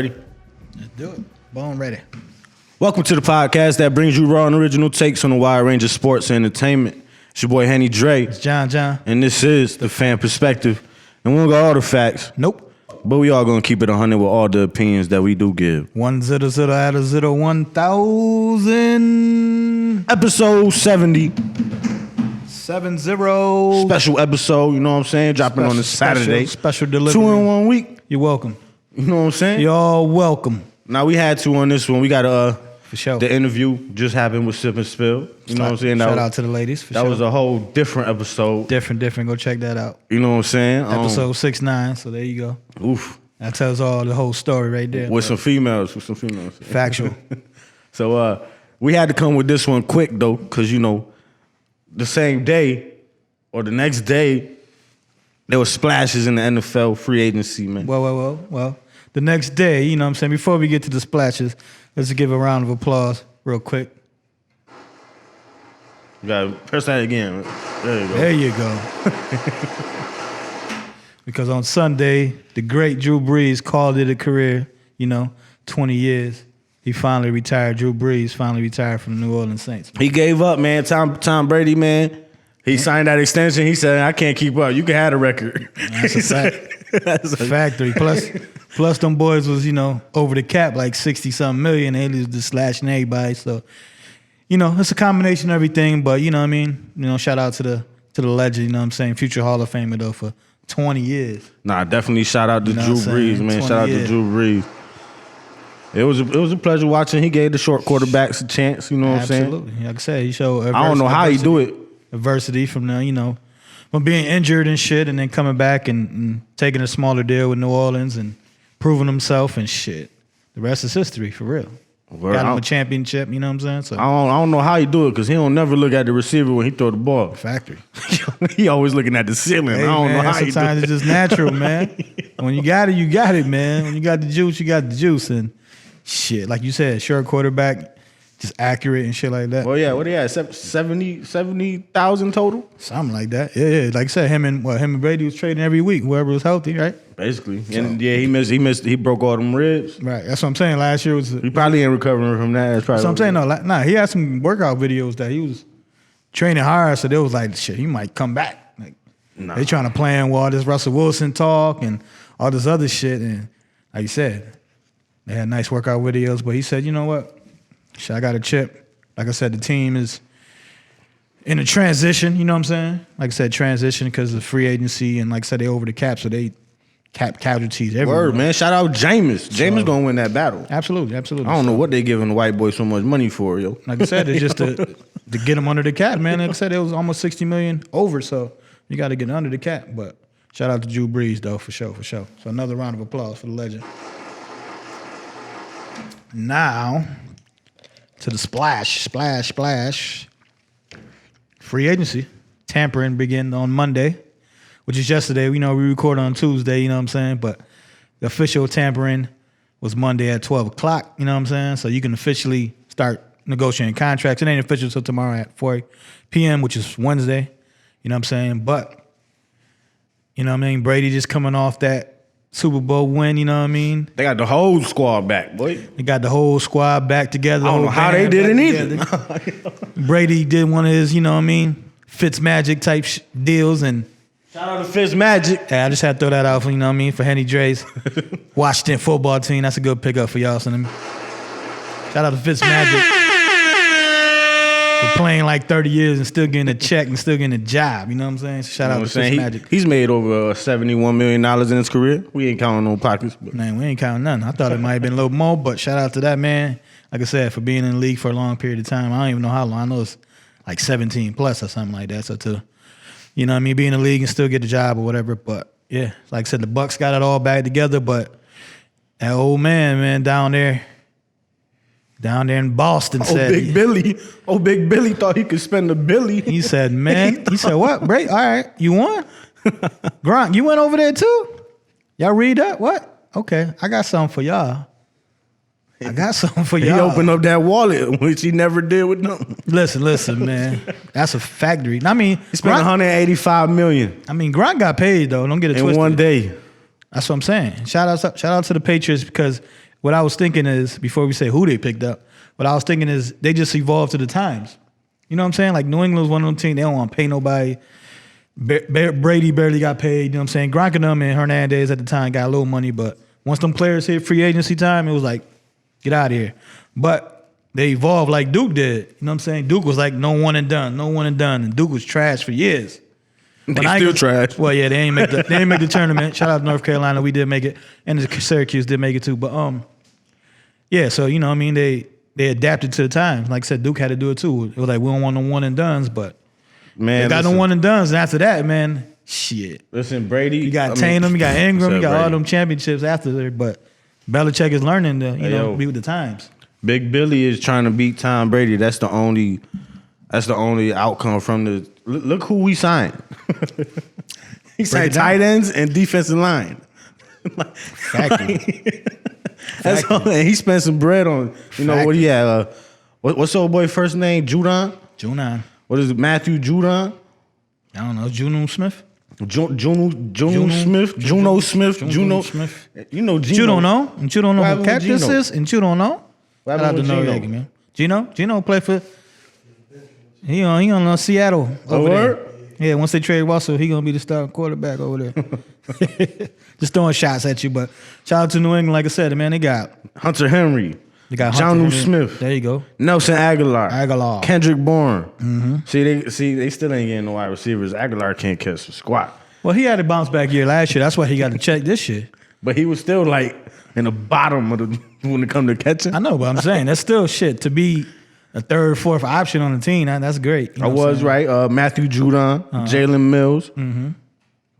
Ready? Let's do it. Bone ready. Welcome to the podcast that brings you raw and original takes on a wide range of sports and entertainment. It's your boy Henny Dre. It's John. And this is the Pham Perspective. And we don't got all the facts. Nope. But we all gonna keep it 100 with all the opinions that we do give. 100 out of 0, 1,000. Episode 70. 70. Special episode, you know what I'm saying? Dropping on a Saturday. Special delivery. 2 in 1 week. You're welcome. You know what I'm saying? Y'all welcome. Now we had 2 on this one. We got for sure. The interview just happened with Sip and Spill. You know what I'm saying? Shout out to the ladies. For that sure. was a whole different episode. Different. Go check that out. You know what I'm saying? Episode 69. So there you go. Oof. That tells all the whole story right there. With some females. Factual. So we had to come with this one quick though, because you know, the same day or the next day, there were splashes in the NFL free agency, man. Well. The next day, you know what I'm saying? Before we get to the splashes, let's give a round of applause real quick. You gotta press that again. There you go. Because on Sunday, the great Drew Brees called it a career, 20 years. He finally retired. Drew Brees finally retired from the New Orleans Saints. He gave up, man. Tom Brady, man. He signed that extension. He said, I can't keep up. You can have the record. That's a fact. That's a factory. Plus them boys was, over the cap, like 60-something million. They was just slashing everybody. So, it's a combination of everything. But, you know what I mean? Shout out to the legend, you know what I'm saying? Future Hall of Famer, though, for 20 years. Nah, definitely shout out to Drew Brees, man. Shout out to Drew Brees. It was a pleasure watching. He gave the short quarterbacks a chance, you know what I'm saying? Absolutely. Like I said, he showed I don't know how he do it. Adversity from the, from being injured and shit, and then coming back and taking a smaller deal with New Orleans and proving himself and shit. The rest is history, for real. Got him a championship, you know what I'm saying? So I don't know how he do it, because he don't never look at the receiver when he throw the ball. Factory. He always looking at the ceiling. Hey, I don't know how he do it. Sometimes it's just natural, man. When you got it, you got it, man. When you got the juice, you got the juice. And shit, like you said, short quarterback, just accurate and shit like that. Well, yeah, what he had, 70,000 total? Something like that. Yeah. Like I said, him and Brady was trading every week, whoever was healthy, right? Basically. So, and yeah, he missed, he broke all them ribs. Right, that's what I'm saying. Last year was... He probably ain't recovering from that. That's what I'm saying. No, he had some workout videos that he was training hard, so they was like, shit, he might come back. Like, they trying to plan all this Russell Wilson talk and all this other shit, and like you said, they had nice workout videos, but he said, you know what? Shit, I got a chip. Like I said, the team is in a transition, you know what I'm saying? Like I said, transition because of free agency, and like I said, they over the cap, so they cap casualties everywhere. Word, man. Shout out Jameis. Jameis gonna win that battle. Absolutely. I don't know what they giving the white boy so much money for, yo. Like I said, it's just to get him under the cap, man. Like I said, it was almost $60 million over, so you got to get under the cap. But shout out to Drew Brees, though, for sure. So another round of applause for the legend. Now, to the splash. Free agency. Tampering began on Monday, which is yesterday. We record on Tuesday, you know what I'm saying? But the official tampering was Monday at 12 o'clock, you know what I'm saying? So you can officially start negotiating contracts. It ain't official until tomorrow at 4 p.m., which is Wednesday, you know what I'm saying? But, you know what I mean? Brady just coming off that Super Bowl win, you know what I mean? They got the whole squad back, boy. They got the whole squad back together. I don't know how they did it either. Brady did one of his, you know what I mean, Fitzmagic type deals, and shout out to Fitzmagic. Hey, I just had to throw that out for, you know what I mean, for Henny Dre's Washington football team. That's a good pickup for y'all. So shout out to Fitzmagic for playing like 30 years and still getting a check and still getting a job. You know what I'm saying? So shout out to Fitzmagic. He's made over $71 million in his career. We ain't counting no pockets. But. Man, we ain't counting nothing. I thought it might have been a little more, but shout out to that man. Like I said, for being in the league for a long period of time. I don't even know how long. I know it's like 17 plus or something like that. So to, you know what I mean, be in the league and still get the job or whatever. But yeah, like I said, the Bucks got it all back together. But that old man, down there in Boston said. Big Billy thought he could spend a billy. He said, man, he said, what? Break? All right, you won? Gronk, you went over there too? Y'all read that? What? Okay, I got something for y'all. He opened up that wallet, which he never did with them. Listen, man. That's a factory. I mean, he spent $185 million. I mean, Gronk got paid though. Don't get it twisted. In one day. That's what I'm saying. Shout out to the Patriots because what I was thinking is, before we say who they picked up, what I was thinking is they just evolved to the times. You know what I'm saying? Like New England was one of them teams, they don't want to pay nobody. Brady barely got paid, you know what I'm saying? Gronk and them and Hernandez at the time got a little money, but once them players hit free agency time, it was like, get out of here. But they evolved like Duke did. You know what I'm saying? Duke was like no one and done. And Duke was trash for years. They still trash. Well, yeah, they ain't make the tournament. Shout out to North Carolina, we did make it, and Syracuse did make it too. But yeah, so you know what I mean, they adapted to the times. Like I said, Duke had to do it too. It was like we don't want no one and dones, but man, they got no one and dones, and after that, man, shit. Listen, Brady, you got Tatum, you got Ingram, you got all them championships after there, but Belichik is learning to be with the times. Big Billy is trying to beat Tom Brady. That's the only outcome from the. Look who we signed. He signed tight ends and defensive line. Exactly. That's all, and he spent some bread on. You know what he had? What's old boy first name? Judon. What is it? Matthew Judon. I don't know. Juno Smith. Juno Smith. You know Gino. You don't know. And you don't know who Cactus is. And you don't know. What happened with Gino? Gino play for. He on Seattle over there. Yeah, once they trade Russell, he gonna be the starting quarterback over there. Just throwing shots at you, but shout out to New England. Like I said, man, they got Hunter Henry. They got Jonnu Smith. There you go. Nelson Aguilar. Kendrick Bourne. Mm-hmm. They still ain't getting no wide receivers. Aguilar can't catch a squat. Well, he had a bounce back year last year. That's why he got to check this shit. But he was still like in the bottom of the when it come to catching. I know, but I'm saying that's still shit to be a third, fourth option on the team. That's great. I was right. Matthew Judon, Jalen Mills. Mm-hmm.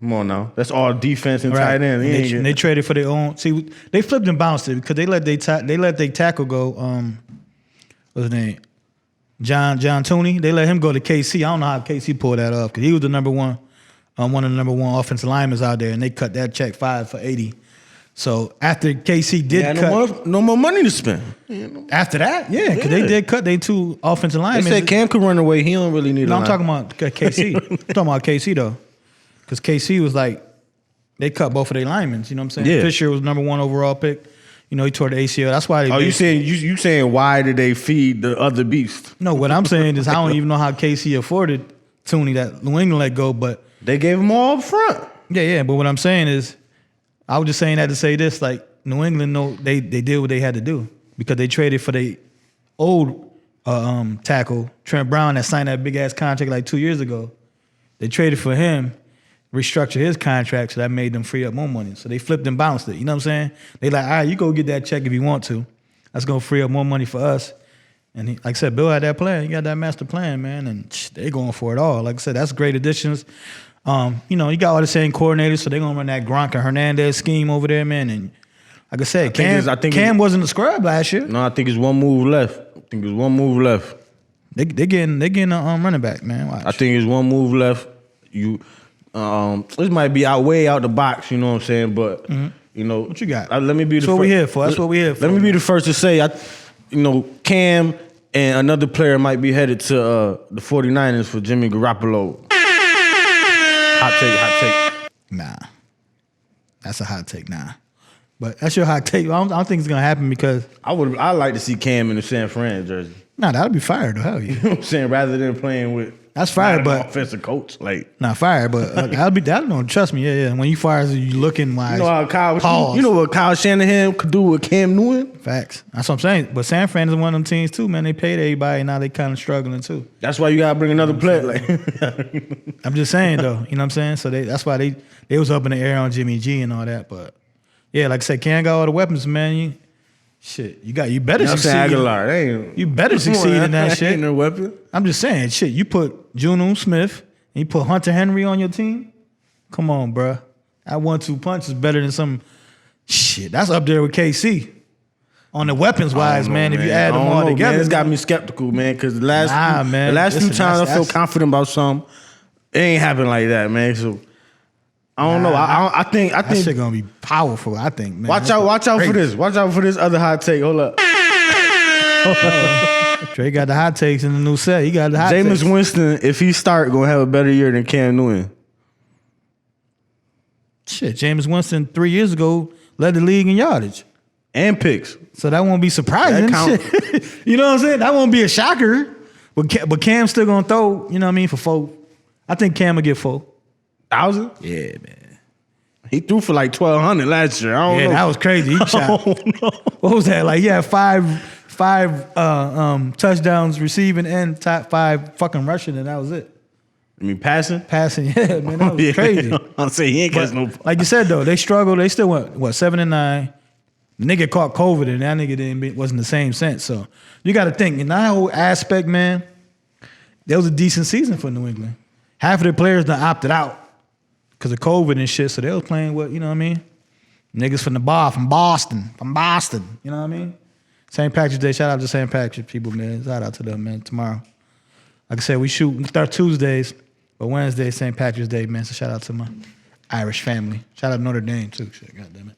Come on now. That's all defense and tight end. And they traded for their own. See, they flipped and bounced it because they let their tackle go. What's his name? John Tooney. They let him go to KC. I don't know how KC pulled that off because he was the number one of the number one offensive linemen out there, and they cut that check 5 for $80. So after KC did cut, no more money to spend. After that, because they did cut their 2 offensive linemen. They said Cam could run away. He don't really need. No, I'm talking about KC. I'm talking about KC though, because KC was like they cut both of their linemen. You know what I'm saying? Yeah. Fisher was number 1 overall pick. You know, he tore the ACL. That's why they. Oh, you saying why did they feed the other beast? No, what I'm saying is I don't even know how KC afforded Tooney that New England let go, but they gave him all up front. Yeah. But what I'm saying is, I was just saying that to say this: like New England, they did what they had to do because they traded for the old tackle Trent Brown that signed that big ass contract like 2 years ago. They traded for him, restructured his contract, so that made them free up more money. So they flipped and bounced it. You know what I'm saying? They like, all right, you go get that check if you want to. That's gonna free up more money for us. And like I said, Bill had that plan. He got that master plan, man, and they going for it all. Like I said, that's great additions. You know, you got all the same coordinators, so they're gonna run that Gronk and Hernandez scheme over there, man. And like I said, Cam wasn't a scrub last year. No, I think it's one move left. They getting a running back, man. Watch. I think it's one move left. This might be way out the box, you know what I'm saying? But you know, what you got? Let me be the That's what we here for. That's what we here for. Let me be the first to say, Cam and another player might be headed to the 49ers for Jimmy Garoppolo. Hot take. Nah. That's a hot take, nah. But that's your hot take. I don't think it's gonna happen because I'd like to see Cam in the San Fran jersey. Nah, that'd be fire though. Hell yeah. You know what I'm saying? Rather than playing with that's fire, but offensive coach, like fire, but that'll no, trust me, yeah. When you fire, you looking wise. You know what Kyle Shanahan could do with Cam Newton? Facts. That's what I'm saying. But San Fran is one of them teams too, man. They paid everybody, and now they kind of struggling too. That's why you gotta bring another player. Like I'm just saying though, you know what I'm saying? So that's why they was up in the air on Jimmy G and all that. But yeah, like I said, Cam got all the weapons, man. You better succeed. Aguilar, you better succeed in that shit. Ain't no weapon. I'm just saying, shit. You put Juno Smith and you put Hunter Henry on your team. Come on, bruh. That 1-2 punch is better than some shit. That's up there with KC on the weapons wise, man. If you add them all together, it's got me skeptical, man. Because the last few times I feel confident about something, it ain't happened like that, man. So. I don't know. I think that shit gonna be powerful. I think, man. Watch out for this. Watch out for this other hot take. Hold up. Trey got the hot takes in the new set. He got the hot takes. Jameis Winston, if he start, gonna have a better year than Cam Newton. Shit, Jameis Winston 3 years ago led the league in yardage. and picks. So that won't be surprising. That count. You know what I'm saying? That won't be a shocker. But Cam's still gonna throw, you know what I mean, for 4. I think Cam will get 4,000? Yeah, man. He threw for like 1,200 last year. I don't know. That was crazy. He shot. What was that? Like, he had five touchdowns receiving and top 5 fucking rushing, and that was it. I mean, passing? Passing, yeah, man, that was crazy. I'm saying he ain't catch no. Like you said though, they struggled. They still went 7-9. The nigga caught COVID, and that nigga wasn't the same sense. So you got to think in that whole aspect, man. That was a decent season for New England. Half of the players done opted out because of COVID and shit. So they was playing with, you know what I mean? Niggas from the bar, from Boston. You know what I mean? St. Patrick's Day. Shout out to St. Patrick's people, man. Shout out to them, man. Tomorrow, like I said, we start Tuesdays, but Wednesday St. Patrick's Day, man. So shout out to my Irish family. Shout out to Notre Dame too. Shit, goddamn it.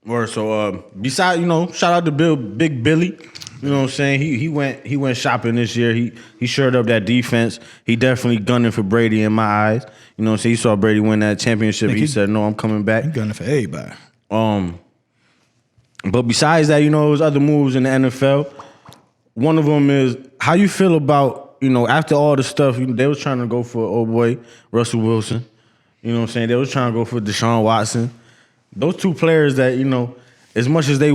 Or so besides, you know, shout out to Big Billy. You know what I'm saying? He went shopping this year. He shored up that defense. He definitely gunning for Brady in my eyes. You know what I'm saying? He saw Brady win that championship. He said, "No, I'm coming back." He gunning for everybody. But besides that, you know, there's other moves in the NFL. One of them is how you feel about, you know, after all the stuff, they was trying to go for old boy Russell Wilson. You know what I'm saying? They was trying to go for Deshaun Watson. Those two players that, you know, as much as they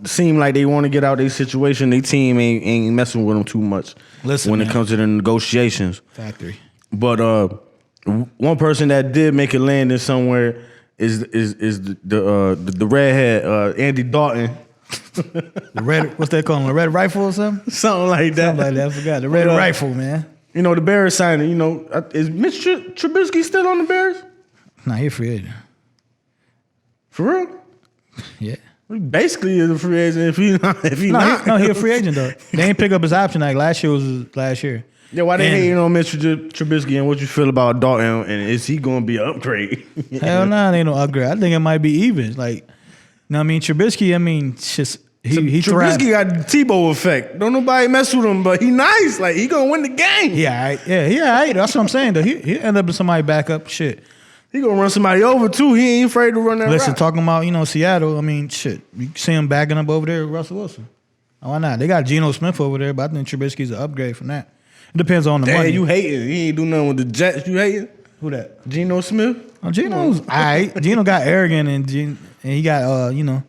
seem like they want to get out their situation, their team ain't messing with them too much. Listen, when it comes to the negotiations. Factory. But one person that did make a landing somewhere is the redhead Andy Dalton. The red, what's that called? The red rifle or something? Something like that. Something like that. I forgot. The red rifle, man. You know, the Bears signing, you know, is Mitch Trubisky still on the Bears? Nah, he a free agent. For real? Yeah. He basically is a free agent if he not. He a free agent though. They ain't pick up his option like last year was his last year. Yeah, why they hating on Mitch Trubisky and what you feel about Dalton and is he gonna be an upgrade? Hell nah, they ain't no upgrade. I think it might be even. Like, you know what I mean? Trubisky, I mean, just he Trubisky got the Tebow effect. Don't nobody mess with him, but he nice. Like he gonna win the game. Yeah, that's what I'm saying though. He end up with somebody backup shit. He gonna run somebody over too. He ain't afraid to run that route. Talking about, you know, Seattle, I mean, shit. You see him backing up over there with Russell Wilson. Why not? They got Geno Smith over there, but I think Trubisky's an upgrade from that. It depends on the money. You hating. He ain't do nothing with the Jets. You hating? Who that? Geno Smith? Oh, Geno's all right. Geno got arrogant and he got, you know,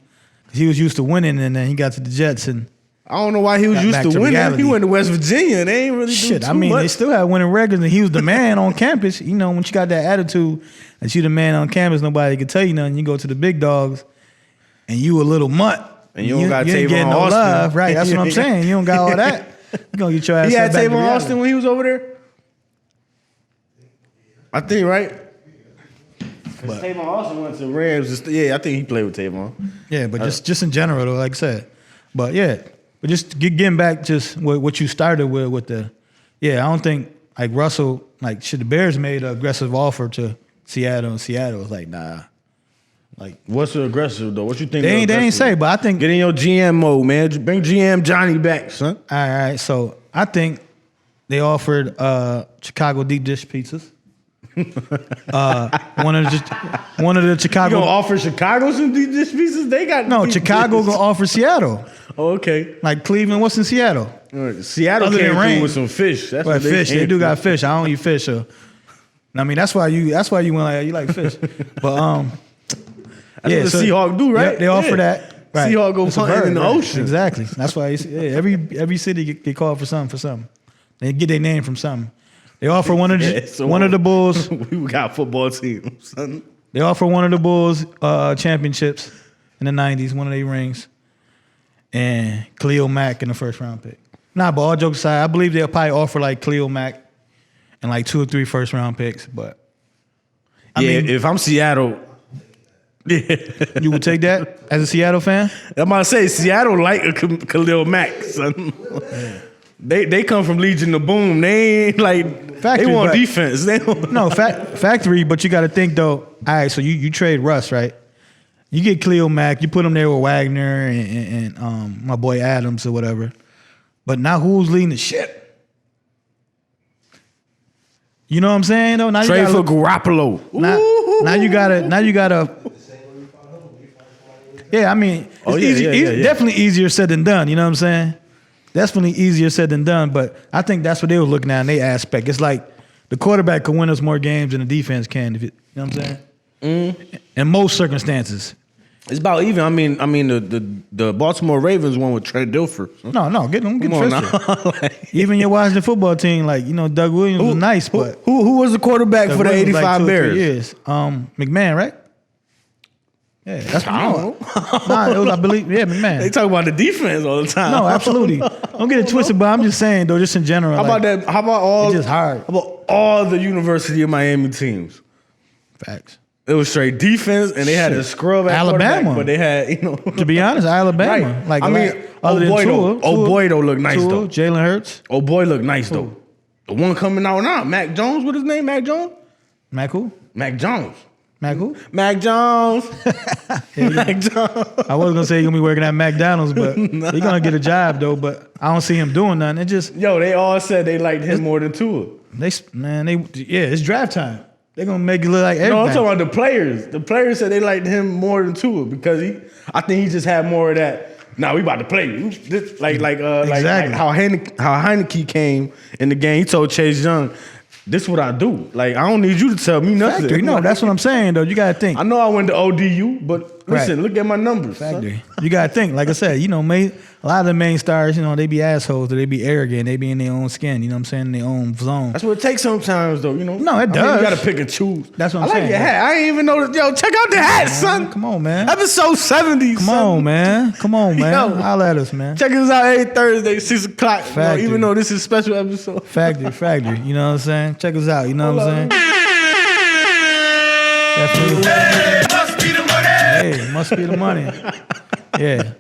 he was used to winning and then he got to the Jets and I don't know why he was used to winning. Reality. He went to West Virginia. They ain't really do too much. They still had winning records, and he was the man on campus. You know, when you got that attitude that you the man on campus, nobody can tell you nothing. You go to the big dogs, and you a little mutt. And you don't got you ain't Tavon getting no Austin. love, right? That's what I'm saying. You don't got all that. You gonna get your ass. He had back to Tavon reality. Austin when he was over there? I think, right? But Tavon Austin went to Rams. Yeah, I think he played with Tavon. Yeah, but just in general, though, like I said. But yeah. But just getting back just what you started with the, I don't think like Russell, like the Bears made an aggressive offer to Seattle and Seattle was like, nah. Like what's the aggressive though? What you think? They ain't say, but I think get in your GM mode, man. Bring GM Johnny back, son. All right. So I think they offered Chicago deep dish pizzas. One of the Chicago. You gonna offer Chicago some deep dish pizzas? They got Chicago gonna offer Seattle. Oh, okay. Like Cleveland, what's in Seattle? Seattle came through with some fish. That's what fish. They do got fish. I don't eat fish. I mean, that's why you went like you like fish. But that's what the Seahawk do, right? They offer that. Right. Seahawk go hunting in the ocean. Exactly. That's why every city get called for something. They get their name from something. They offer one of the Bulls. We got a football team, son. They offer one of the Bulls championships in the 90s, one of their rings, and Khalil Mack in the first round pick. Nah, but all jokes aside, I believe they'll probably offer like Khalil Mack and like 2 or 3 first round picks. But I mean, if I'm Seattle, you would take that as a Seattle fan? I'm about to say Seattle like a Khalil Mack, son. Yeah. They come from Legion of Boom. They ain't like factory, they want defense. They don't. No, factory, but you got to think though. All right, so you trade Russ, right? You get Khalil Mack, you put him there with Wagner and my boy Adams or whatever. But now who's leading the ship? You know what I'm saying though? Now trade for Garoppolo. Now you gotta. Yeah, I mean, it's definitely easier said than done. You know what I'm saying? Definitely easier said than done. But I think that's what they were looking at in their aspect. It's like the quarterback can win us more games than the defense can. You know what I'm saying? In most circumstances. It's about even. I mean, the Baltimore Ravens won with Trey Dilfer. No, get Come on now. Like, even your Washington football team, like Doug Williams was nice, but who was the quarterback for the '85 Bears? Years. McMahon, right? Yeah, that's what I don't know. Nah, I believe, McMahon. They talk about the defense all the time. No, absolutely. Don't get it twisted, but I'm just saying though, just in general. How about that? How about all? It's just hard. How about all the University of Miami teams? Facts. It was straight defense, and they had a scrub at Alabama, but they had To be honest, Alabama. Right. Like I mean, Boy look nice though. Jalen Hurts. Oh boy, look nice though. The one coming out now, Mac Jones. What his name? Mac Jones. Mac who? Mac Jones. Mac who? Mac Jones. Mac Jones. I was gonna say he's gonna be working at McDonald's, but he's gonna get a job though. But I don't see him doing nothing. It just they all said they liked him more than Tua. It's draft time. They're gonna make it look like everything. No, I'm talking about the players. The players said they liked him more than Tua because I think he just had more of that. Now we about to play. Like how Heineke came in the game. He told Chase Young, "This is what I do. Like I don't need you to tell me nothing." Factory. No, that's what I'm saying though. You gotta think. I know I went to ODU, but listen, look at my numbers. Factory. You gotta think. Like I said, a lot of the main stars, they be assholes or they be arrogant. They be in their own skin. You know what I'm saying? In their own zone. That's what it takes sometimes, though. No, it does. You gotta pick and choose. That's what I'm saying. I like your hat. I ain't even know that. Yo, check out the hat, son. Come on, man. Episode 70. Come on, man. Holla at us, man. Check us out every Thursday, 6 o'clock. Factory. Even though this is a special episode. Factory. You know what I'm saying? Check us out. You know what I'm saying? Hey, must be the money. Hey, must be the money. Yeah.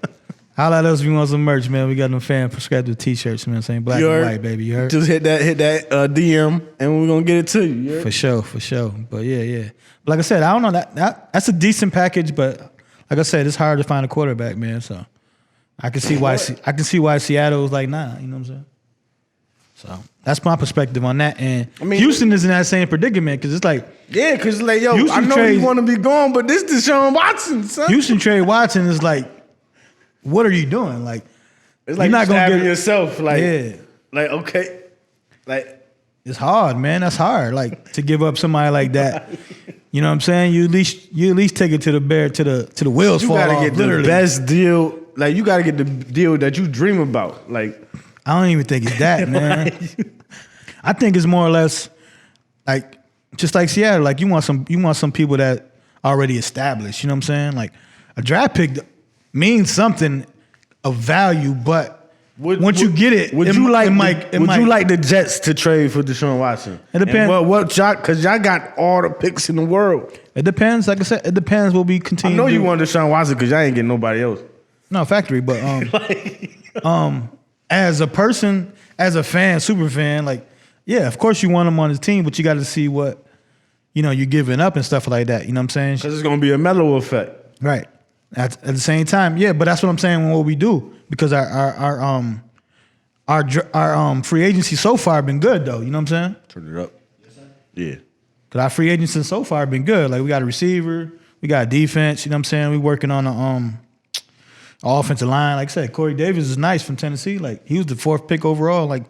Holla at us if you want some merch, man. We got them fan prescribed t-shirts, man. Saying black and white, baby. You heard? Just hit that DM, and we're gonna get it to you. For sure. But yeah. But like I said, I don't know that's a decent package, but like I said, it's hard to find a quarterback, man. So I can see why Seattle's like, nah. You know what I'm saying? So that's my perspective on that. And Houston is in that same predicament because it's like, because like, yo, Houston I know you want to be gone, but this is Deshaun Watson, son. Houston trade Watson is like, what are you doing? Like, it's like you're not gonna get yourself. Like, like okay, like it's hard, man. That's hard. Like to give up somebody like that. You know what I'm saying? You at least take it to the bear to the wheels fall off. You gotta get the best deal. Like you gotta get the deal that you dream about. Like I don't even think it's that, man. I think it's more or less like just like Seattle. Like you want some people that already established. You know what I'm saying? Like a draft pick means something of value, but once you get it, would you like the Jets to trade for Deshaun Watson? It depends. Because y'all got all the picks in the world. It depends. Like I said, it depends what we continue. I know you want Deshaun Watson because y'all ain't getting nobody else. No, factory, but as a person, as a fan, super fan, like yeah, of course you want him on his team, but you got to see what you're giving up and stuff like that. You know what I'm saying? Because it's gonna be a mellow effect, right? At the same time, yeah, but that's what I'm saying. What we do because our free agency so far been good though. You know what I'm saying? Turn it up. Yeah. Because our free agency so far been good. Like we got a receiver, we got a defense. You know what I'm saying? We working on the offensive line. Like I said, Corey Davis is nice from Tennessee. Like he was the 4th pick overall like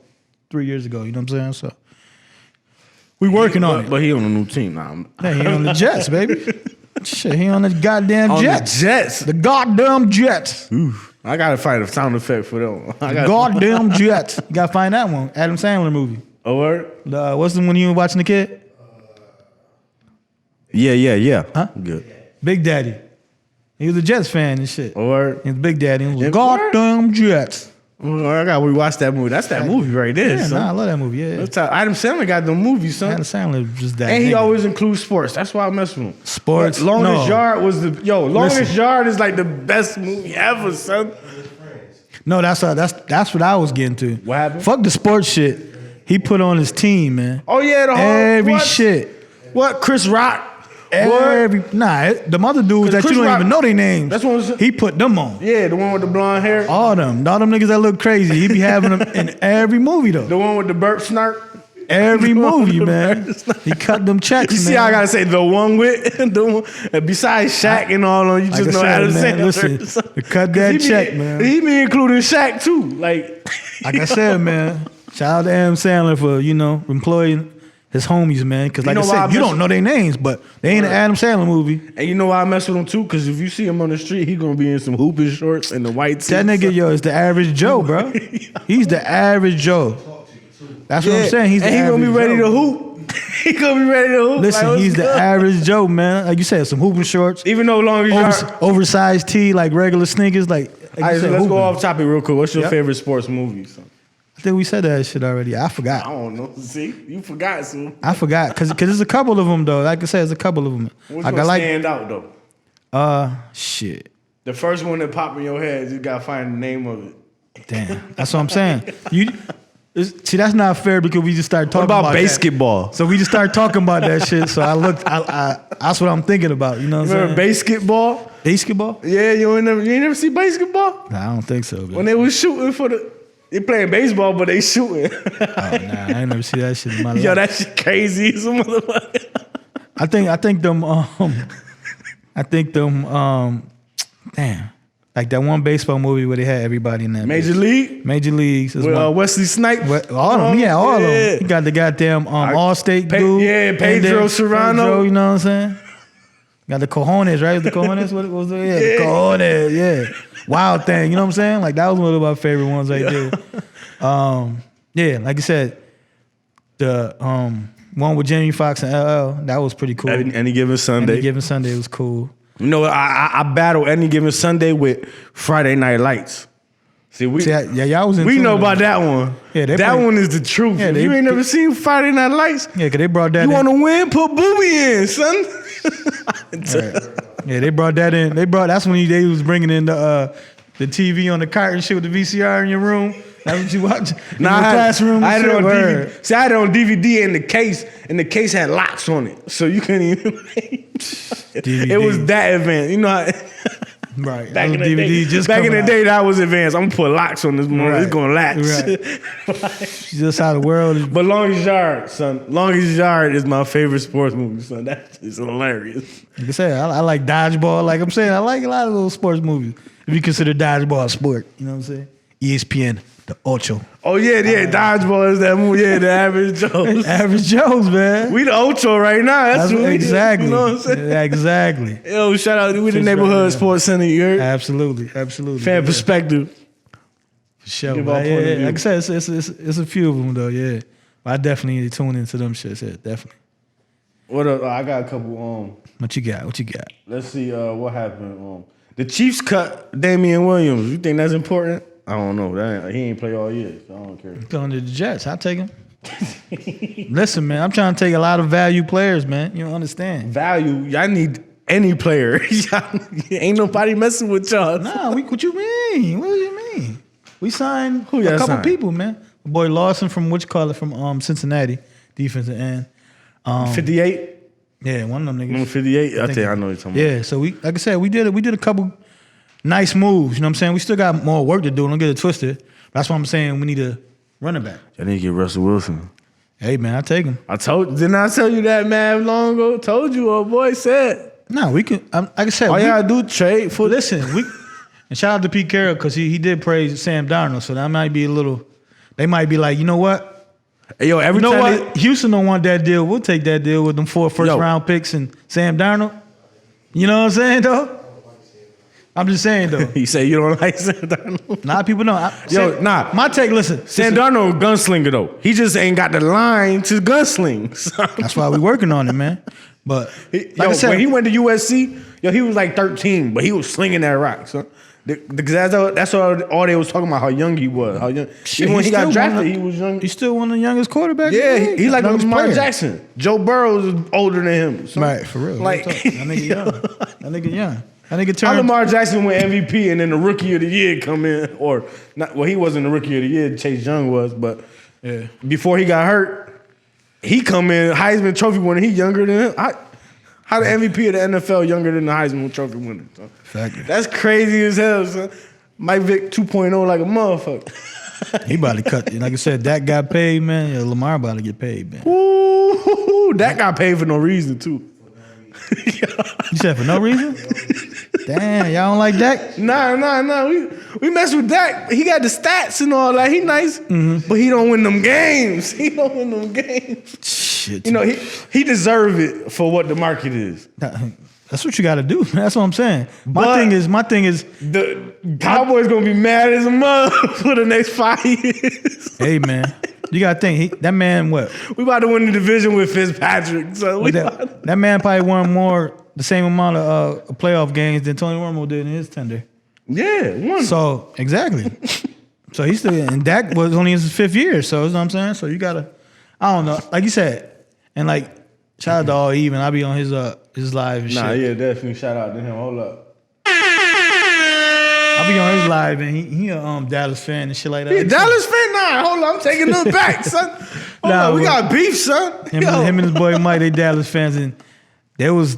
3 years ago. You know what I'm saying? So we working on it. But he on a new team now. Yeah, he on the Jets, baby. Shit, he on the goddamn Jets. The Jets. The goddamn Jets. Oof. I gotta find a sound effect for them. Goddamn Jets. You gotta find that one. Adam Sandler movie. Oh, word? What's the one you were watching the kid? Yeah. Huh? Good. Big Daddy. He was a Jets fan and shit. Oh, word? He was Big Daddy. He was goddamn Jets. I gotta rewatch that movie. That's that movie right there. Yeah, I love that movie. Yeah. Adam Sandler got the movies, son. Adam Sandler just that. And he always includes sports. That's why I mess with him. Sports. Longest Yard was Longest Yard is like the best movie ever, son. No, that's what I was getting to. What happened? Fuck the sports shit. He put on his team, man. Oh yeah, the whole every shit. What? Chris Rock. The other dudes that you don't even know their names. That's what he put them on. Yeah, the one with the blonde hair. All them niggas that look crazy. He be having them in every movie though. The one with the burp snark. every movie, man. He cut them checks, You see man. how I gotta say the one with the one besides Shaq and all of them, you Like just I know Adam said, man, Sandler. listen, cut that check, man. He be including Shaq too. Like I said, man, shout out to Adam Sandler for, employing his homies, man. Because like You I know why I said, you mess- don't know their names, but they ain't an Adam Sandler movie. And you know why I mess with him too? Because if you see him on the street, he gonna be in some hooping shorts and the white tee. That nigga, is the average Joe, bro. He's the average Joe. That's what I'm saying. He's the and he average gonna be ready Joe. to hoop. He gonna be ready to hoop. Listen, like, what's he's the good? average Joe, man. Like you said, some hooping shorts, Even though long as you are. oversized tee, like regular sneakers, like All right, you so said, let's go hooping. off topic real quick. What's your Yep. favorite sports movie? Son? I think we said that shit already. I I forgot. don't know. See, you forgot some. I forgot because there's a couple of them though. Like I said, there's a couple of them. Which Like one I like stand out though? shit. The first one that pop in your head, you gotta find the name of it. Damn, that's what I'm saying. See, that's not fair because we just started talking What about about basketball? That. So we just started talking about that shit. So I looked. That's what I'm thinking about. You know what I'm Remember saying? basketball? Basketball? Yeah, you ain't never see basketball? Nah, I don't think so. When Man. they was shooting for they playing baseball, but they shooting. Oh, nah, I ain't never see that shit in my life. Yo, that shit crazy as a motherfucker. I think them. Damn, like that one baseball movie where they had everybody in that. Major bitch. League Major Leagues. is with one. Wesley Snipes. All of them, yeah, all of Yeah. them. You got the goddamn All-State dude. yeah, and Pedro then Serrano. Pedro, you know what I'm saying? Got the cojones, right? The cojones? What was it? Yeah, the cojones, yeah. Wild thing, you know what I'm saying? Like, that was one of my favorite ones right there. Yeah, like you said, the one with Jamie Foxx and LL, that was pretty cool. Any given Sunday. Any Given Sunday was cool. You know, I battle Any Given Sunday with Friday Night Lights. See, y'all was in we tune know with about them. that one. Yeah, they that play- one is the truth. Yeah, If they- you ain't never seen Friday Night Lights, Yeah, because they brought that you in. want to win? Put Booby in, son. Yeah, they brought that in. That's when they was bringing in the TV on the cart and shit with the VCR in your room. That's what you watch in your classroom. I had it on Word. DVD. See, I had it on DVD in the case, and the case had locks on it, so you couldn't even. DVD. It was that advanced. You know how. Right. Back in the DVD day, just back in coming the out. day, that was advanced. I'm gonna put locks on this moment. Right. It's gonna latch. Right. Just how the world is. But Longest Yard, son. Longest Yard is my favorite sports movie, son. That is hilarious. Like I said, I like dodgeball. Like I'm saying, I like a lot of those sports movies. If you consider dodgeball a sport, you know what I'm saying? ESPN, the Ocho. Oh yeah, Dodgeball is that movie. Yeah, the Average Joes. Average Joes, man. We the Ocho right now. That's what we exactly. You know what I'm saying? Yeah, exactly. Yo, shout out. We the Just neighborhood right now. sports center. You heard? Absolutely. Fan perspective. For sure. Give man. our point of view. Like I said, it's a few of them though. Yeah, but I definitely need to tune into them shits. Yeah, definitely. What up? I got a couple. What you got? Let's see. What happened? The Chiefs cut Damian Williams. You think that's important? I don't know. He ain't play all year, so I don't care. Going to the Jets, I'll take him. Listen, man, I'm trying to take a lot of value players, man. You don't understand. Value. Y'all need any player. Ain't nobody messing with y'all. Nah, what you mean? What do you mean? We signed Who a y'all couple signed? people, man. My boy Lawson from from Cincinnati, defensive end. 58. Yeah, one of them Number niggas. 58. I think I know what you're talking about. Yeah, so like I said, we did a couple nice moves. You know what I'm saying? We still got more work to do. Don't get it twisted. That's why I'm saying we need a running back. I need to get Russell Wilson. Hey, man, I take him. Didn't I tell you that, man, long ago? Told you, old boy said. No, we can. Like I said, All you gotta do trade for listen. And shout out to Pete Carroll because he did praise Sam Darnold, so that might be a little. They might be like, you know what? Hey, yo, every You know time what? Houston don't want that deal. We'll take that deal with them 4 first-round picks and Sam Darnold. You know what I'm saying, though? I'm just saying, though. you say you don't like Sam Darnold? A lot of people don't. My take, listen. Sam Darnold a gunslinger, though. He just ain't got the line to gunsling. son. That's why we working on it, man. But like I said, when he went to USC, he was like 13, but he was slinging that rock. So that's all they was talking about, how young he was. How young. Even when he got drafted, he was young. He's still one of the youngest quarterbacks. Yeah, in the league. he like Youngest Lamar player. Jackson. Joe Burrow is older than him. So, Right, for real. Like, That nigga young. That nigga young. That nigga how turned. Lamar Jackson went MVP and then the Rookie of the Year come in, or not? Well, he wasn't the Rookie of the Year. Chase Young was, but Yeah. before he got hurt, he come in Heisman Trophy winner. He younger than him. How the MVP of the NFL younger than the Heisman Trophy winner? So, Exactly. that's crazy as hell, son. Mike Vick 2.0 like a motherfucker. He about to cut. Like I said, Dak got paid, man. Yeah, Lamar about to get paid, man. Ooh, that got paid for no reason too. You said for no reason? Damn, y'all don't like Dak? Nah. We mess with Dak. He got the stats and all that. He nice, but he don't win them games. Shit. You know, he deserve it for what the market is. That's what you got to do. That's what I'm saying. My thing is, the Cowboys gonna be mad as a mother for the next 5 years. Hey, man, you got to think that man. What we about to win the division with Fitzpatrick. So that man probably won the same amount of playoff games than Tony Romo did in his tenure. Yeah, one. So exactly. So he's still, and Dak was only in his 5th year. So you know what I'm saying. So you gotta, I don't know, like you said, and like shout out to All Even. I be on his live and shit. Nah, yeah, definitely shout out to him. Hold up. I be on his live and he a Dallas fan and shit like that. He a Dallas fan? Nah, hold on, I'm taking them back, son. Hold on, we got beef, son. Him and his boy Mike, they Dallas fans, and they was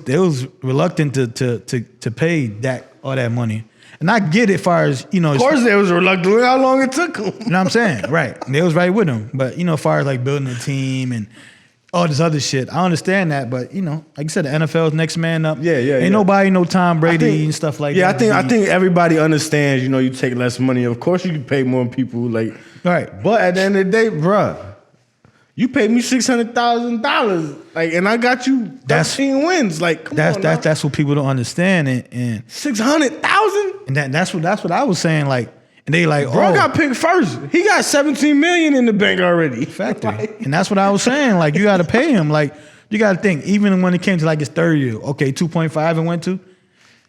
reluctant to pay Dak all that money. And I get it, far as you know. Of course, they was reluctant. Look how long it took them. You know what I'm saying? Right. And they was right with him. But you know, as far as like building a team and all this other shit, I understand that. But you know, like I said, the NFL's next man up. Yeah. Ain't nobody no Tom Brady and stuff like that. Yeah, I think everybody understands. You know, you take less money. Of course, you can pay more people. Like, right. But at the end of the day, bruh, you paid me $600,000, like, and I got you 13 wins. Like, come on, that's what people don't understand. And $600,000, and that's what I was saying. Like, and they like, bro, got picked first. He got $17 million in the bank already. Factory. And that's what I was saying. Like, you got to pay him. Like, you got to think. Even when it came to like his 3rd year, okay, 2.5 and went to.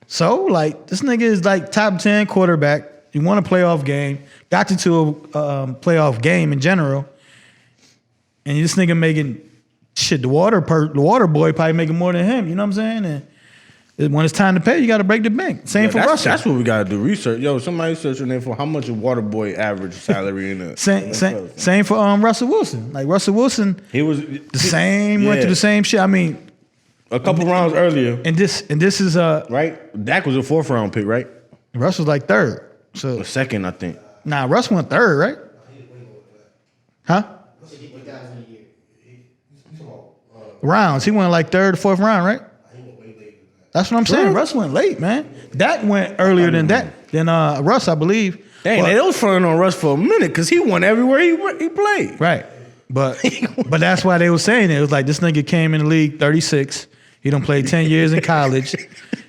So like, this nigga is like top 10 quarterback. He won a playoff game. Got you to a playoff game in general. And this nigga making shit. The water boy probably making more than him. You know what I'm saying? And when it's time to pay, you got to break the bank. Same for Russell. That's what we got to do. Research. Yo, somebody search your name for how much a water boy average salary in the same for Russell Wilson. Like Russell Wilson, he was the same. Went through the same shit. I mean, a couple rounds earlier. And this is right. Dak was a 4th round pick, right? Russ was like 3rd. So a 2nd, I think. Nah, Russ went 3rd, right? Huh? Rounds. He went like 3rd, 4th round, right? That's what I'm saying. Russ went late, man. Dak went earlier than Russ, I believe. Dang, they was fronting on Russ for a minute because he won everywhere he played. Right. But that's why they were saying it. It was like this nigga came in the league 36. He done played 10 years in college.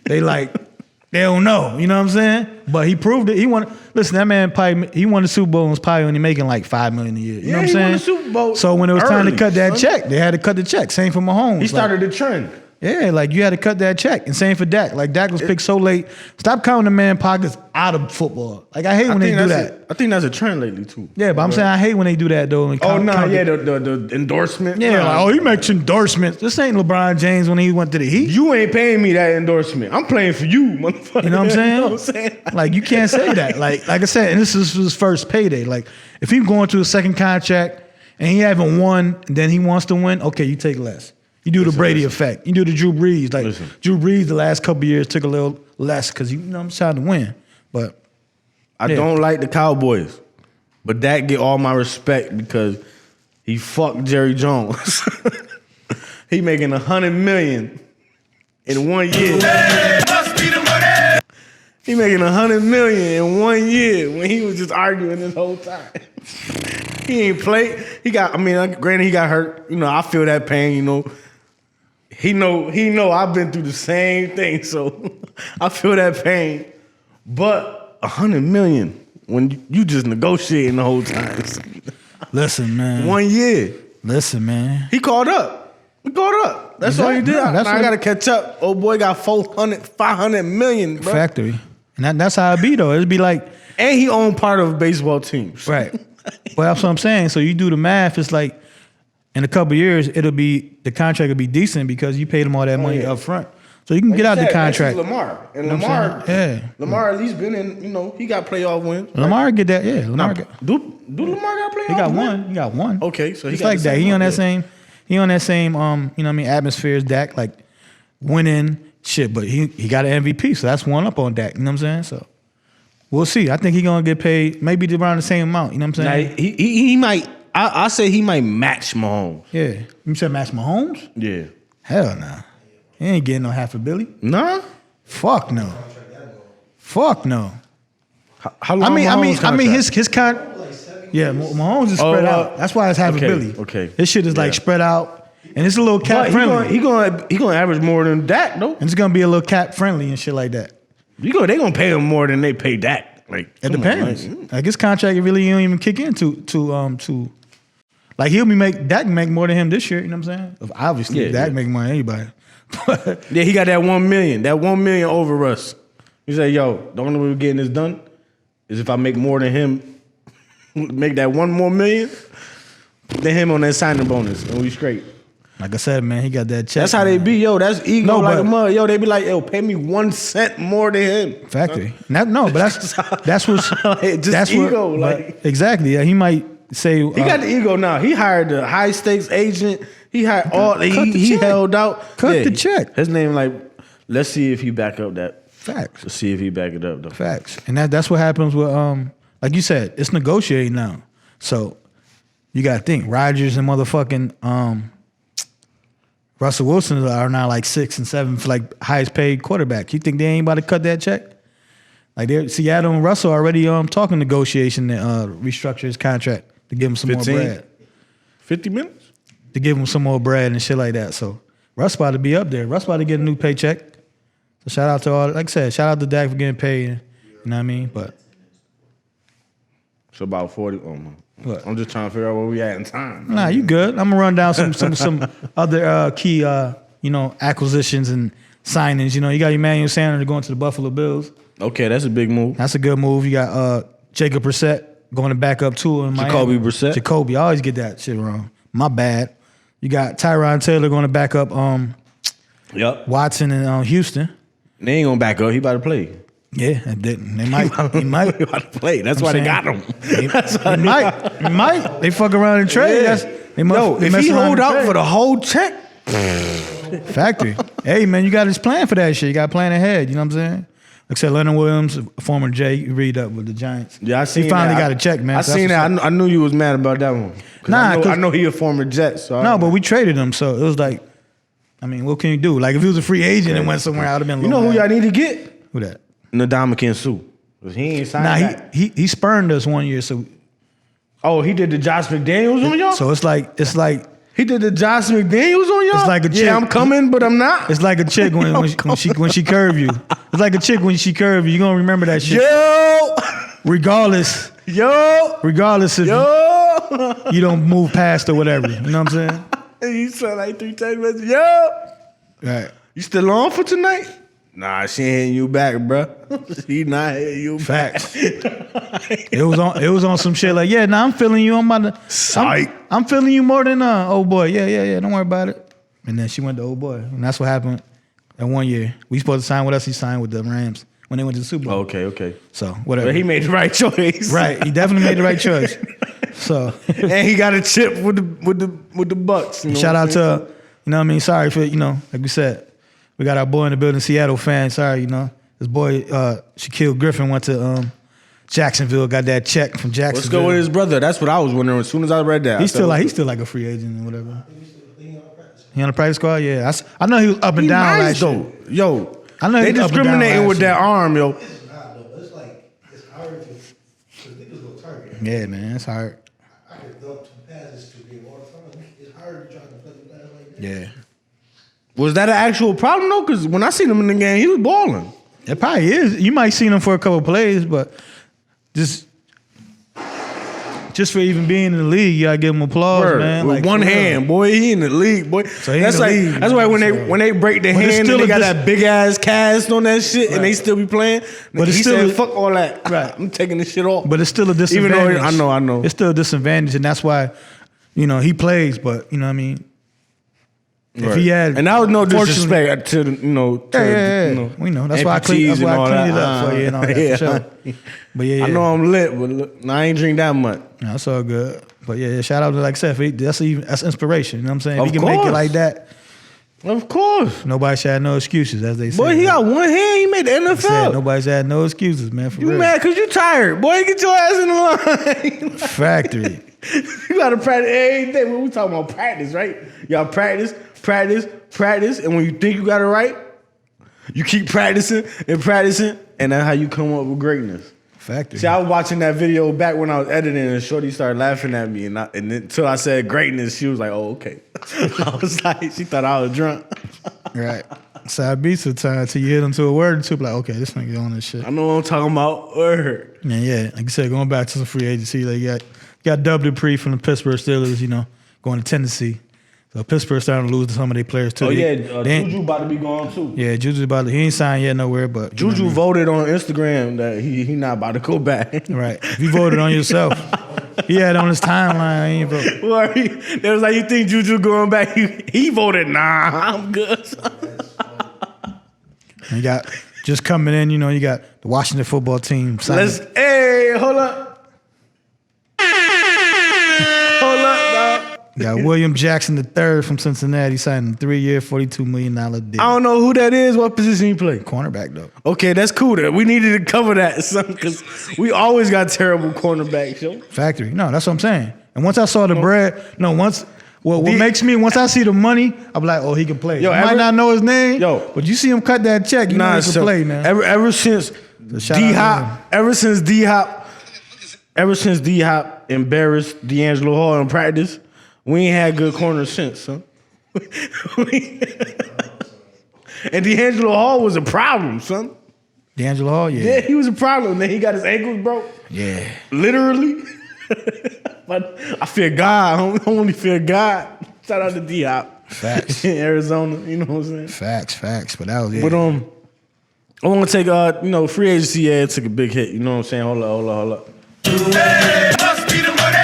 They don't know. You know what I'm saying? But he proved it. He won. Listen, that man he won the Super Bowl and was probably only making like $5 million a year. You know what I'm saying? Won the Super Bowl. So when it was time to cut that check, they had to cut the check. Same for Mahomes. He started the trend. Yeah, like you had to cut that check. And same for Dak. Like Dak was picked so late. Stop counting the man pockets out of football. Like I hate when they do that. I think that's a trend lately too. Yeah, but I'm saying I hate when they do that though. The endorsement. Yeah, like, he makes endorsements. This ain't LeBron James when he went to the Heat. You ain't paying me that endorsement. I'm playing for you, motherfucker. You know what I'm saying? Like you can't say that. Like I said, and this is his first payday. Like if he's going to a 2nd contract and he haven't won, and then he wants to win, okay, you take less. You do the Brady effect. You do the Drew Brees. Like Drew Brees, the last couple of years took a little less because I'm trying to win. But I don't like the Cowboys, but that get all my respect because he fucked Jerry Jones. He making $100 million in 1 year. Hey, must be the money. He making $100 million in 1 year when he was just arguing this whole time. He ain't played. Granted he got hurt. You know, I feel that pain. You know. He know I've been through the same thing, so I feel that pain. But $100 million when you just negotiating the whole time. Listen, man. 1 year. Listen, man. He caught up. That's all he did. I got to catch up. Old boy got $500 million, bro. Factory. And that's how it be, though. It'd be like... And he owned part of a baseball team. Right. Well, that's what I'm saying. So you do the math, it's like... In a couple of years, the contract will be decent because you paid him all that money up front. So you can get out the contract. Lamar. And you know Lamar at least been in, he got playoff wins. Right? Lamar get that, yeah. Do Lamar got playoff He got wins? one. He got one. Okay, so he got like that. He on that same atmosphere as Dak, like winning shit, but he got an MVP, so that's one up on Dak. You know what I'm saying? So We'll see. I think he's gonna get paid maybe around the same amount. You know what I'm saying? Now, he might. I say he might match Mahomes. Yeah. You said Max Mahomes? Yeah. Hell no. He ain't getting no half a billy. Nah. Fuck no. Fuck no. How long? I mean, his con. Yeah, Mahomes is spread out. That's why it's half a billy. Okay. This shit is like spread out, and it's a little cap friendly. He gonna average more than Dak though. And it's gonna be a little cap friendly and shit like that. They gonna pay him more than they pay Dak. Like It depends. Like his contract really don't even kick in to like Dak make more than him this year. You know what I'm saying? Obviously, Dak make more than anybody. Yeah, he got that 1 million. That 1 million over us. He said, "Yo, the only way we're getting this done is if I make more than him." Make that 1 more million, then him on that signing bonus, and we straight. Like I said, man, he got that check. That's how they be, yo. That's ego No, like but- a mother. Yo, they be like, yo, pay me 1 cent more than him. Factory. But that's what's Just that's ego, what, like- exactly. Yeah, he might say He got the ego now. He hired the high stakes agent. He hired all. the He check. held out. Cut the check. His name like. Let's see if he back up that. facts. Let's see if he back it up though. Facts. And that's what happens with like you said, it's negotiating now. So you gotta think, Rodgers and motherfucking Russell Wilson are now like 6 and 7 for like highest paid quarterbacks. You think they ain't about to cut that check? Like Seattle and Russell already talking negotiation to restructure his contract to give him some 15? more bread. 50 minutes. To give him some more bread and shit like that. So Russ about to be up there. Russ about to get a new paycheck. So shout out to all, like I said, shout out to Dak for getting paid. You know what I mean? But So about 40. Oh my. What? I'm just trying to figure out where we at in time. nah, you good. I'm gonna run down some other key acquisitions and signings. You know, you got Emmanuel Sanders going to the Buffalo Bills. Okay, that's a big move. That's a good move. You got Jacob Brissett going to back up too in Miami. Jacoby Brissett? Jacoby, I always get that shit wrong. My bad. You got Tyron Taylor going to back up Yep. Watson in Houston. They ain't gonna back up. He about to play. Yeah, they might. He might. He about to play. That's why they got him. He might. They fuck around and trade. Yeah. They must, Yo, they if mess he around hold and out trade. for the whole check, Factory. Hey, man, you got his plan for that shit. You got to plan ahead. You know what I'm saying? Like I said, Leonard Williams, former J, you read up with the Giants. yeah, I seen He finally that. got a check, man. I So seen that's that. I knew you was mad about that one. Nah, I know he a former Jet. So No, but we traded him, so it was like, I mean, what can you do? Like, if he was a free agent and went somewhere, I would have been a you little know who mad. y'all need to get? Who that? Ndamukong Suh. 'Cause he ain't signed Nah, back. he spurned us one year, so He did the Josh McDaniels on y'all? it's like He did the Josh McDaniels on y'all? It's like a chick. Yeah, I'm coming, but I'm not. it's like a chick when she curve you. It's like a chick when she curve you. You gonna remember that shit, Yo! regardless if Yo! you don't move past or whatever. You know what I'm saying? You said like 3 text messages. Yo! Right. You still on for tonight? Nah, she ain't hitting you back, bruh. She not hitting you back. Facts. It was on some shit like, yeah, nah, I'm feeling you. I'm about to Psych. I'm feeling you more than old boy. Yeah. Don't worry about it. And then she went to old boy. And that's what happened that 1 year. We supposed to sign with us, he signed with the Rams when they went to the Super Bowl. Okay. So whatever. But he made the right choice. Right. He definitely made the right choice. So And he got a chip with the Bucks. You know shout what out I'm saying? to, you know what I mean? Sorry for, like we said, we got our boy in the building, Seattle fan. Sorry, his boy Shaquille Griffin went to Jacksonville, got that check from Jacksonville. Let's go with his brother. That's what I was wondering as soon as I read that. He's still like a free agent or whatever. He on the practice squad? Yeah. I know he was up and down nice last year. though. Yo, I know they he was up and down discriminating last with year. that arm, yo. It's not though. It's like it's hard to niggas go target. Yeah, man, it's hard. I can dump 2 passes to people all the time. It's hard to try to play the pass like that. Yeah. Was that an actual problem though? Because when I seen him in the game, he was balling. It probably is. You might seen him for a couple of plays, but just for even being in the league, you gotta give him applause, Word. man. With Like, one for real. hand, boy, he in the league, boy. So he in that's the like league, that's why when so- they break their But it's hand still and they a got that big ass cast on that shit and they still be playing. But it's he still said, a- "Fuck all that. Right. I'm taking this shit off." But it's still a Even disadvantage. though I know. It's still a disadvantage, and that's why, he plays, but you know what I mean? If he had, and that was no fortunately- disrespect to Yeah. We know. That's why I cleaned it up for you and all that, for sure. But yeah. I know I'm lit, but look, I ain't drink that much. No, that's all good. But yeah, shout out to, like I said, that's inspiration. You know what I'm saying? Of If you can make it course. like that, Of course. Nobody should have no excuses, as they say. Boy, he got one hand. He made the Said, NFL. nobody should have no excuses, man. For You real. mad because you tired. Boy, get your ass in the line. Factory. You got to practice every day. We talking about practice, right? Y'all practice. And when you think you got it right, you keep practicing. And that's how you come up with greatness. Factory. See, I was watching that video back when I was editing, and Shorty started laughing at me, and then, until I said greatness, she was like, "Oh, okay." I was like, she thought I was drunk. Right. Side beats at times till you hit them to a word or two, like, okay, this nigga on this shit. I know what I'm talking about. Word. Yeah. Like you said, going back to some free agency, like you got W. Dupree from the Pittsburgh Steelers, going to Tennessee. So Pittsburgh starting to lose to some of their players too. Oh yeah, Juju about to be gone too. Yeah, Juju about to. He ain't signed yet nowhere, but Juju voted on Instagram that he not about to go back. Right. If you voted on yourself, he had it on his timeline. He ain't vote. Well, they was like, you think Juju going back? He voted, nah, I'm good. You got just coming in. You got the Washington football team. Hold up. You got William Jackson III from Cincinnati signed a 3-year, $42 million deal. I don't know who that is. What position he play? Cornerback though. Okay, that's cool. We needed to cover that, son, because we always got terrible cornerbacks, yo. Factory. No, that's what I'm saying. And once I saw the bread, what makes me, once I see the money, I'm like, oh, he can play. Yo, I might not know his name, but you see him cut that check, you know he can play now. Ever since D-Hop embarrassed D'Angelo Hall in practice, we ain't had good corners since, son. And D'Angelo Hall was a problem, son. D'Angelo Hall, Yeah, he was a problem. Then he got his ankles broke. Yeah. Literally. But I fear God. I only fear God. Shout out to D-Hop. Facts. In Arizona, you know what I'm saying? Facts. But that was it. But I want to take free agency. Yeah, it took a big hit. You know what I'm saying? Hold up. Hey, must be the money.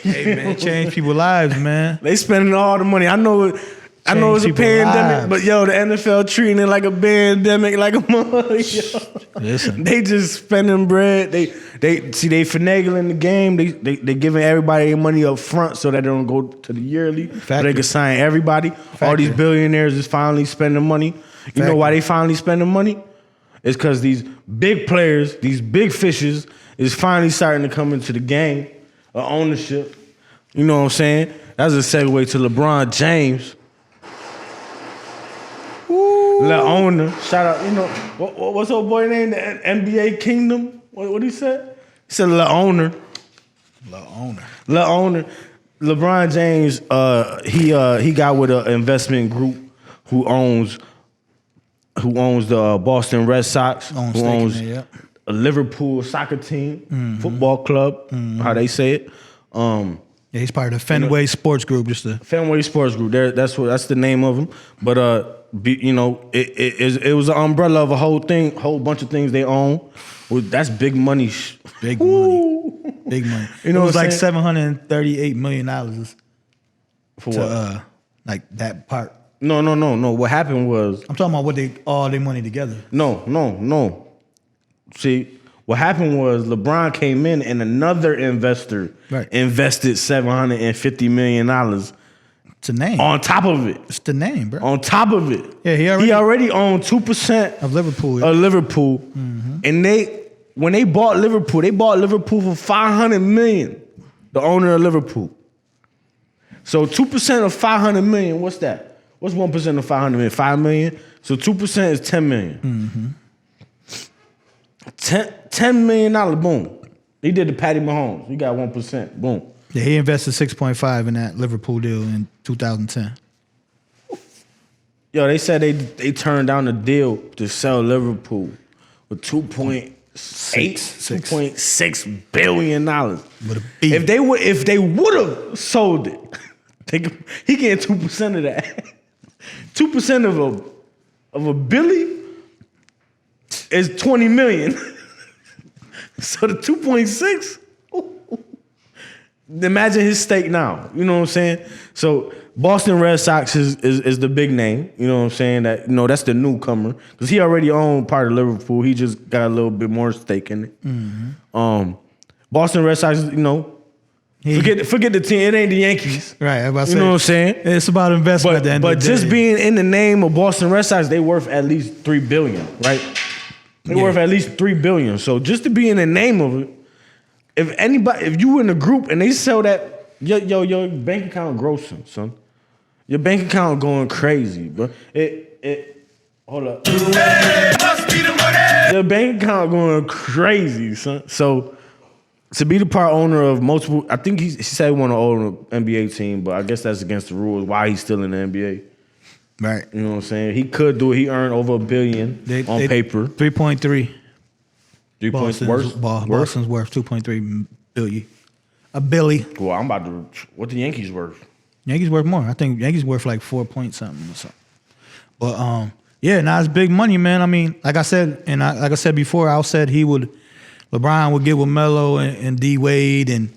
Hey man, change people's lives, man. They spending all the money. I know it's a people's pandemic, lives. but yo, the NFL treating it like a pandemic, like a mother. Listen. They just spending bread. They finagling the game. They giving everybody their money up front so that they don't go to the yearly. So they can sign everybody. All these billionaires is finally spending money. You know why they finally spending money? It's because these big players, these big fishes, is finally starting to come into the game of ownership. You know what I'm saying? That's a segue to LeBron James. The owner. Shout out, what's old boy name? The NBA Kingdom? What he said? He said the owner. The owner. LeBron James, he got with an investment group who owns the Boston Red Sox, who owns a Liverpool soccer team, football club, how they say it. Yeah, he's part of the Fenway Sports Group. Fenway Sports Group. That's the name of them. But it was an umbrella of a whole bunch of things they own. Well, that's big money. Big money. You know, it was like $738 million for what? Like that part. No. What happened was I'm talking about all their money together. No. See, what happened was LeBron came in and another investor invested $750 million. It's a name. On top of it. It's the name, bro. On top of it. Yeah, he already owned 2% of Liverpool. And when they bought Liverpool for $500 million. The owner of Liverpool. So 2% of $500 million, what's that? What's 1% of $500 million? $5 million? So 2% is $10 million. $10 million, boom. He did the Patty Mahomes. He got 1%, boom. Yeah, he invested 6.5 in that Liverpool deal in 2010. Yo, they said they turned down the deal to sell Liverpool with $2.6 billion. If they would have sold it, he get 2% of that. 2% of a billy is 20 million. So the 2.6. Imagine his stake now. You know what I'm saying? So Boston Red Sox is the big name. You know what I'm saying? That's the newcomer because he already owned part of Liverpool. He just got a little bit more stake in it. Boston Red Sox, Forget the team. It ain't the Yankees. Right. I was about to You say, know what I'm saying? It's about investment at the end But of the day. just being in the name of Boston Red Sox, they worth at least $3 billion, right? They worth at least $3 billion. So just to be in the name of it, if you in a group and they sell that, your bank account grossing, son. Your bank account going crazy, bro. Hold up. Hey, must be the money. Your bank account going crazy, son. So to be the part owner of multiple, I think he said he want to own an NBA team, but I guess that's against the rules. Why he's still in the NBA? Right. You know what I'm saying? He could do it. He earned over $1 billion on paper. 3.3. 3 points worse. Boston's worth 2.3 billion. A billy. Well, I'm about to. What the Yankees worth? Yankees worth more. I think Yankees worth like 4 point something or something. But yeah, now it's big money, man. I mean, like I said, like I said before, I said LeBron would get with Melo and D Wade and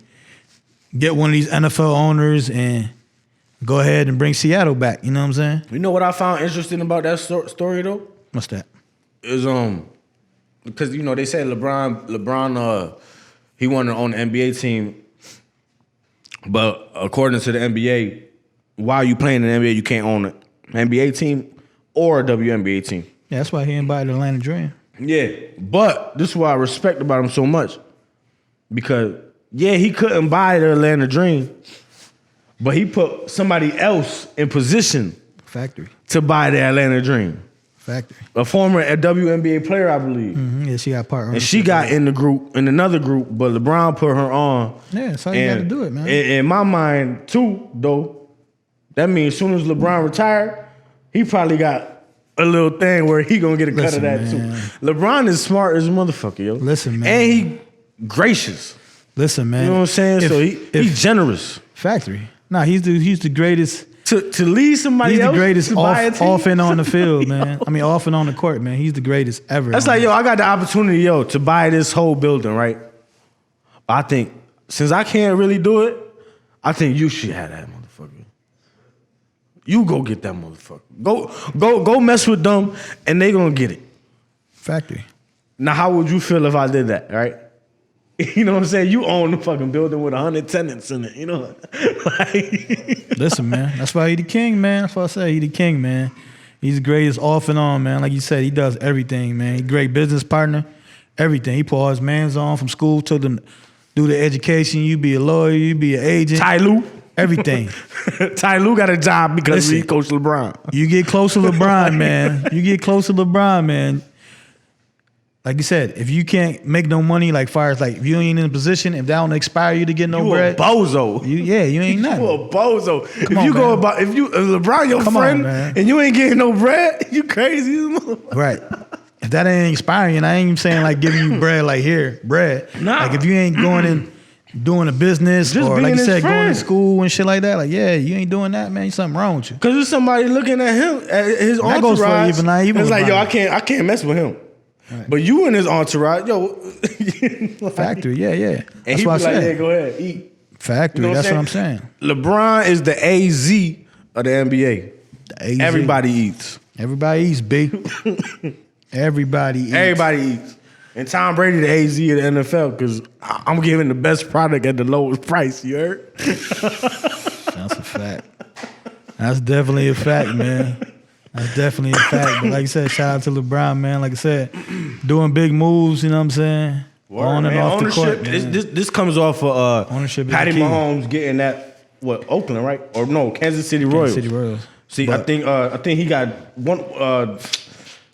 get one of these NFL owners and go ahead and bring Seattle back. You know what I'm saying? You know what I found interesting about that story though? What's that? Is because they said LeBron he wanted to own the NBA team, but according to the NBA, while you playing in the NBA, you can't own an NBA team or a WNBA team. Yeah, that's why he invited the Atlanta Dream. Yeah, but this is what I respect about him so much, because he couldn't buy the Atlanta Dream, but he put somebody else in position Factory. to buy the Atlanta Dream. Factory. A former WNBA player, I believe. Mm-hmm. Yeah, she got part. And she got in another group, but LeBron put her on. Yeah, that's how you got to do it, man. In my mind, too, though, that means as soon as LeBron retired, he probably got a little thing where he gonna get a cut of that, man. too. LeBron is smart as a motherfucker, yo. Listen, man. And he gracious. Listen, man. You know what I'm saying? So he's generous. Factory. Nah, he's the greatest. To lead somebody He's else the greatest to buy a team? off and on the field, man. I mean, off and on the court, man. He's the greatest ever. That's like, I got the opportunity, to buy this whole building, right? I think, since I can't really do it, I think you should have that motherfucker. You go get that motherfucker. Go mess with them, and they gonna get it. Factory. Now, how would you feel if I did that, right? You know what I'm saying? You own the fucking building with 100 tenants in it, like, listen, man. That's why he the king, man. That's why I say he the king, man. He's the greatest off and on, man. Like you said, he does everything, man. He's a great business partner, everything. He put all his mans on from school to them, do the education. You be a lawyer, you be an agent. Ty Lue. Everything. Ty Lue got a job because he coached LeBron. You get close to LeBron, man. You get close to LeBron, man. Like you said, if you can't make no money, like far as like if you ain't in a position, if that don't expire you to get no bread, You a bozo. you ain't nothing. You a bozo. If LeBron your Come on, friend man. and you ain't getting no bread, you crazy. Right. If that ain't expiring, I ain't even saying like giving you bread, like here, bread. Nah. Like if you ain't going in doing a business Just or being like you his said, going friend. to school and shit like that, like you ain't doing that, man. Something wrong with you. Because there's somebody looking at him, at his That entourage. goes for even not even It's like, LeBron. I can't mess with him. Right. But you and his entourage, Factory, yeah. And That's he what I be like, said. go ahead, eat. Factory, that's what I'm saying. LeBron is the AZ of the NBA. The AZ. Everybody eats. Everybody eats, B. Everybody eats. Everybody eats. And Tom Brady the AZ of the NFL because I'm giving the best product at the lowest price, you heard? That's a fact. That's definitely a fact, man. That's definitely a fact. But like I said, shout out to LeBron, man. Like I said, doing big moves, you know what I'm saying? Word, on and man. off Ownership, the court, man. this comes off of Ownership is Patty the key. Mahomes getting that, Oakland, right? Or no, Kansas City Royals. City Royals. See, But- I think he got one.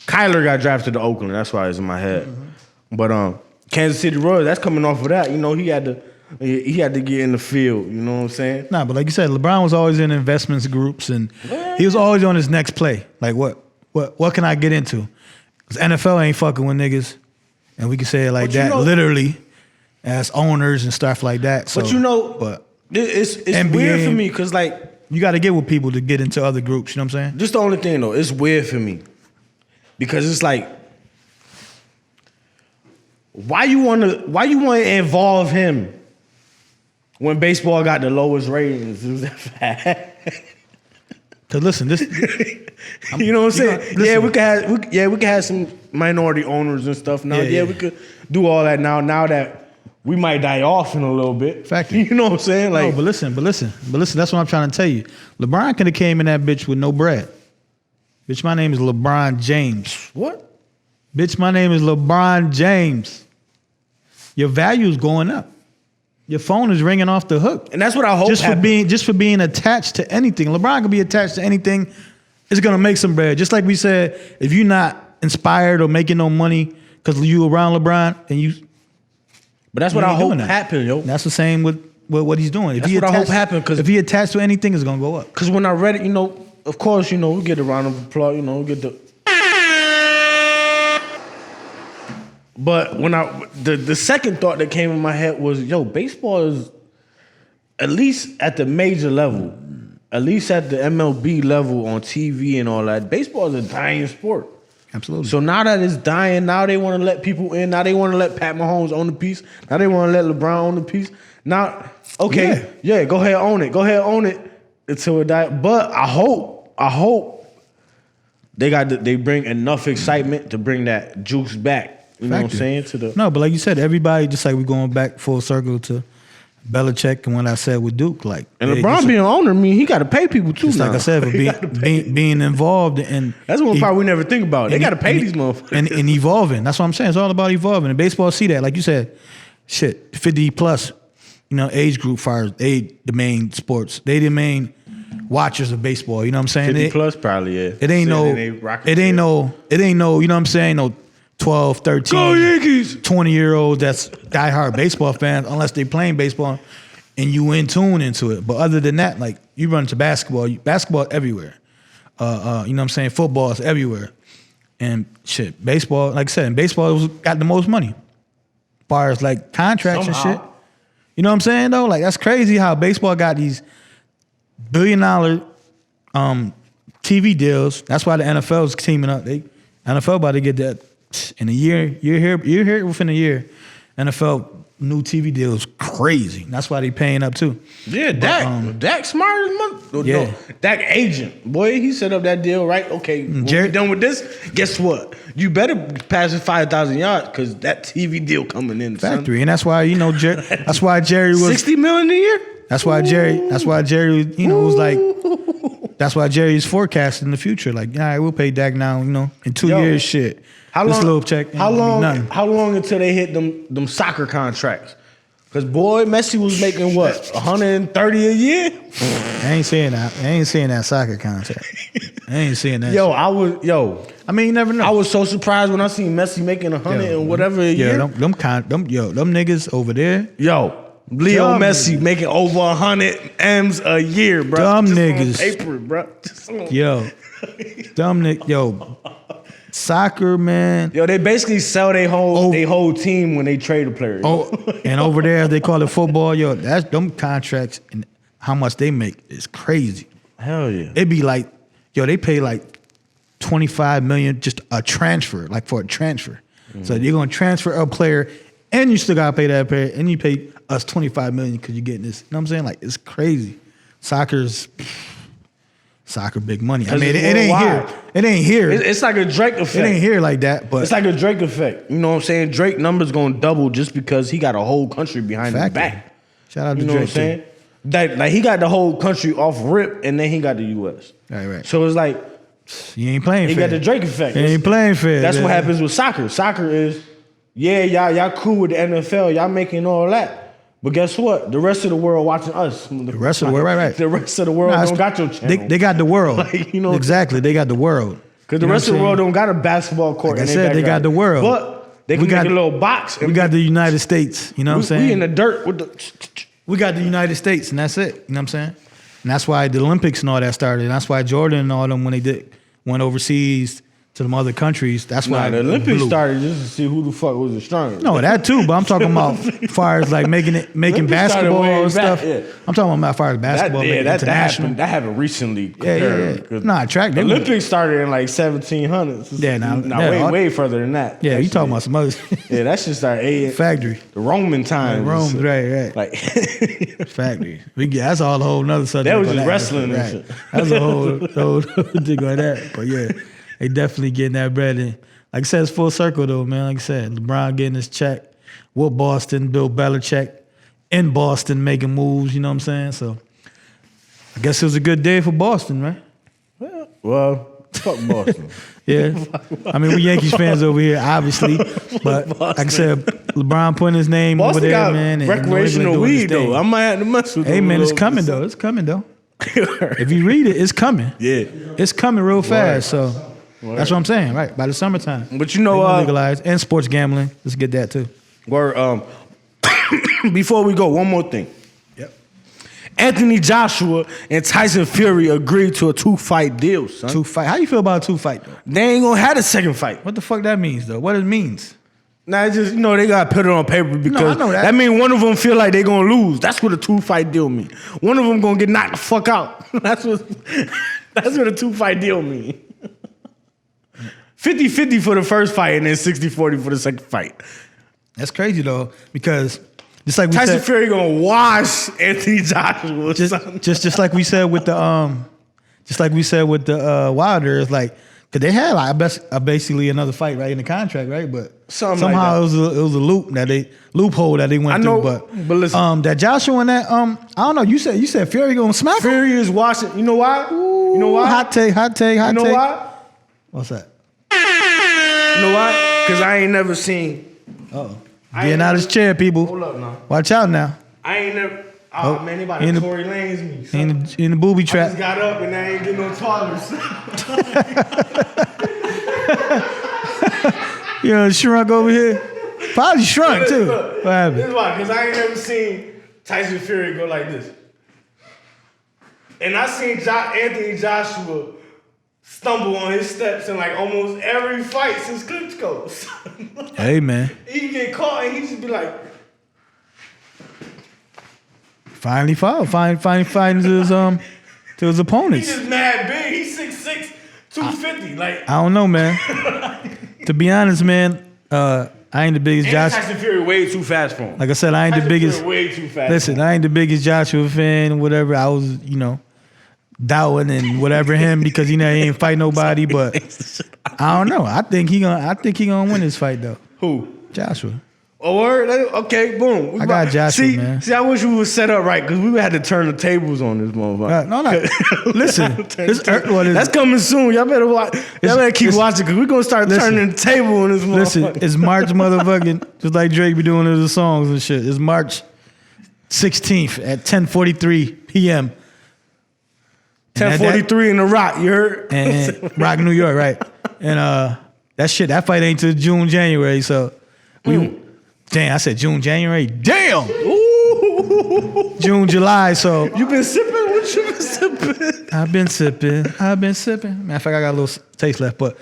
Kyler got drafted to Oakland. That's why it's in my head. Mm-hmm. But Kansas City Royals, that's coming off of that. He had to get in the field. You know what I'm saying? Nah, but like you said, LeBron was always in investments groups, and he was always on his next play. Like, what can I get into? Because NFL ain't fucking with niggas, and we can say it like But you that, know- literally, as owners and stuff like that. So, But it's NBA weird for me because you got to get with people to get into other groups. You know what I'm saying? just the only thing though, it's weird for me because it's like, why you want to involve him when baseball got the lowest ratings? Is that fact? Cause listen, this You know what I'm saying? listen. We could have some minority owners and stuff now. Yeah, Yeah, yeah. we could do all that now. Now that we might die off in a little bit. Factory. You know what I'm saying? Like, no, but listen. That's what I'm trying to tell you. LeBron could have came in that bitch with no bread. Bitch, my name is LeBron James. what? Bitch, my name is LeBron James. Your value is going up. Your phone is ringing off the hook. And that's what I hope just for being attached to anything. LeBron can be attached to anything. It's gonna make some bread. Just like we said, if you're not inspired or making no money because you around LeBron, and you. But that's what I hope happen, yo. That's the same with what he's doing. That's what I hope happen. If he attached to anything, it's gonna go up. Because when I read it, of course, we get a round of applause, we get the. But when the second thought that came in my head was, baseball is at least at the major level, at least at the MLB level on TV and all that. Baseball is a dying sport. Absolutely. So now that it's dying, now they want to let people in. Now they want to let Pat Mahomes own the piece. Now they want to let LeBron own the piece. Now, okay, yeah, go ahead, own it. Go ahead, own it until it dies. But I hope they bring enough excitement to bring that juice back. You know what I'm saying? No, but like you said, everybody, just like we're going back full circle to Belichik and what I said with Duke. And LeBron being an owner, he got to pay people too. Just now. like I said, for being involved in. That's one part we never think about. They got to pay these motherfuckers. And evolving. That's what I'm saying. It's all about evolving. And baseball see that. Like you said, 50 plus, age group fires, the main sports. They the main watchers of baseball. You know what I'm saying? 50 plus probably, yeah. It ain't no, you know what I'm saying? No 12, 13, Go Yankees! 20-year-olds that's diehard baseball fans, unless they playing baseball and you in tune into it. But other than that, like you run to basketball everywhere. You know what I'm saying? Football is everywhere. And baseball, like I said, baseball got the most money. As far as like contracts and shit. You know what I'm saying though? Like that's crazy how baseball got these $1 billion TV deals. That's why the NFL is teaming up. NFL about to get that in a year. You're here within a year. NFL new TV deal is crazy. That's why they paying up too. Yeah, Dak smart as mother. Yeah. No, Dak agent. Boy, he set up that deal, right? Okay, when we done with this, guess what? You better pass the 5,000 yards because that TV deal coming in. Factory. Son. And that's why, that's why Jerry was $60 million a year? That's why Jerry, was like, that's why Jerry's forecasting the future. Like, all right, we'll pay Dak now, in 2 years, shit. How this long, little check. How long until they hit them soccer contracts? Because, boy, Messi was making what, 130 a year? I ain't saying that soccer contract. I ain't saying that. I mean, you never know. I was so surprised when I seen Messi making 100 and whatever a year. Them niggas over there. Leo Messi making over 100 M's a year, bro. Dumb just niggas. on paper, bro. Dumb niggas. Soccer, man. They basically sell their whole team when they trade a player. And over there, they call it football. That's them contracts and how much they make is crazy. Hell yeah. It'd be like, they pay like $25 million just a transfer, like for a transfer. Mm-hmm. So you're gonna transfer a player, and you still gotta pay that player, and you pay us $25 million because you're getting this. You know what I'm saying? Like it's crazy. Soccer big money. I mean, it ain't here. It ain't here. It's like a Drake effect. It ain't here like that, but it's like a Drake effect. You know what I'm saying? Drake numbers gonna double just because he got a whole country behind his back. Shout out to Drake. You know what I'm saying? Like he got the whole country off rip, and then he got the U.S. Right. So it's like you ain't playing fair. He got the Drake effect. You ain't playing fair. That's what happens with soccer. Soccer is, y'all cool with the NFL, y'all making all that. But guess what? The rest of the world watching us. The rest of the world, right. The rest of the world don't got your channel. They got the world. Exactly, they got the world. Because the rest of the world don't got a basketball court. Like I said, they got the world. But they can make a little box. We got the United States. You know what I'm saying? We in the dirt with the... We got the United States, and that's it. You know what I'm saying? And that's why the Olympics and all that started. And that's why Jordan and all them, when they went overseas to them other countries, that's why the Olympics started just to see who the fuck was the strongest. No, that too, but I'm talking about as far as like making basketball and stuff. Yeah. I'm talking about as far as basketball, international. That happened recently. Yeah. Nah, track. The Olympics started in like 1700s. Yeah, way further than that. Yeah, you talking about some other yeah, that shit started factory. The Roman times. Rome, right. Like factory. That's all a whole nother subject. That was just wrestling and shit. That's a whole thing like that. But yeah. They definitely getting that bread in. Like I said, it's full circle though, man. Like I said, LeBron getting his check. with Boston, Bill Belichik in Boston making moves, you know what I'm saying? So I guess it was a good day for Boston, right? Well, fuck Boston. Yeah. I mean, we Yankees fans over here, obviously. But like I said, LeBron putting his name Boston over there, got man. And recreational New England doing his weed, though. thing. I might have to mess with Hey, them man, a it's little coming, bit. though. It's coming, though. If you read it, it's coming. Yeah. It's coming real fast. So that's what I'm saying, right? By the summertime. But you know, They gonna legalize. And sports gambling. Let's get that, too. Before we go, one more thing. Yep. Anthony Joshua and Tyson Fury agreed to a 2-fight deal, son. 2-fight. How you feel about a 2-fight, though? They ain't gonna have a second fight. What the fuck that means, though? What it means? Nah, it's just, they gotta put it on paper because I know that. means one of them feel like they gonna lose. That's what a 2-fight deal mean. One of them gonna get knocked the fuck out. That's what a 2-fight deal mean. 50-50 for the first fight and then 60-40 for the second fight. That's crazy, though, because just like we Tyson said, Fury gonna wash Anthony Joshua. just like we said with the Wilder, like, cause they had like basically another fight right in the contract, right? But Something somehow like it was a loophole that they went know, through. but listen. That Joshua and that I don't know. You said Fury gonna smack him? Fury is washing. You know why? Ooh, You know why? Hot take. You know why? What's that? You know why? Because I ain't never seen. Getting out of his chair, people. Hold up now. Watch out now. I ain't never. Oh, man, they about in to the- Tory Lane's me. son. In the booby I trap. just got up and I ain't getting no taller. You know, shrunk over here. Probably shrunk too. Look, What happened? this is why, because I ain't never seen Tyson Fury go like this. And I seen Anthony Joshua stumble on his steps in like almost every fight since Klitschko's. Hey man, He get caught and he just be like, finally fighting to his he opponents. just mad big. He's 6'6", 250. Like, I don't know, man. To be honest, man, I ain't the biggest and Joshua. Tyson Fury way too fast for him. Like I said, I ain't the Tyson biggest. Fury way too fast. Listen, I ain't the biggest Joshua fan. Whatever, I was, doubting and whatever him because he ain't fight nobody. But I don't know. I think he gonna win this fight though. Who? Joshua. Oh, word? Okay, boom. We I got Joshua, man. See, I wish we was set up right because we had to turn the tables on this motherfucker. No. Listen, That's coming soon. Y'all better watch. Y'all better keep watching because we're gonna start turning the table on this Listen, motherfucker. it's March motherfucking, just like Drake be doing his songs and shit. It's March 16th at 10:43 p.m. 10:43 in the Rock. You heard? And Rock, New York, right? And that fight ain't till June, January. So damn, I said June, January. Damn, June, July. So You been sipping? What you been sipping? I've been sipping. Matter of fact, I got a little taste left, but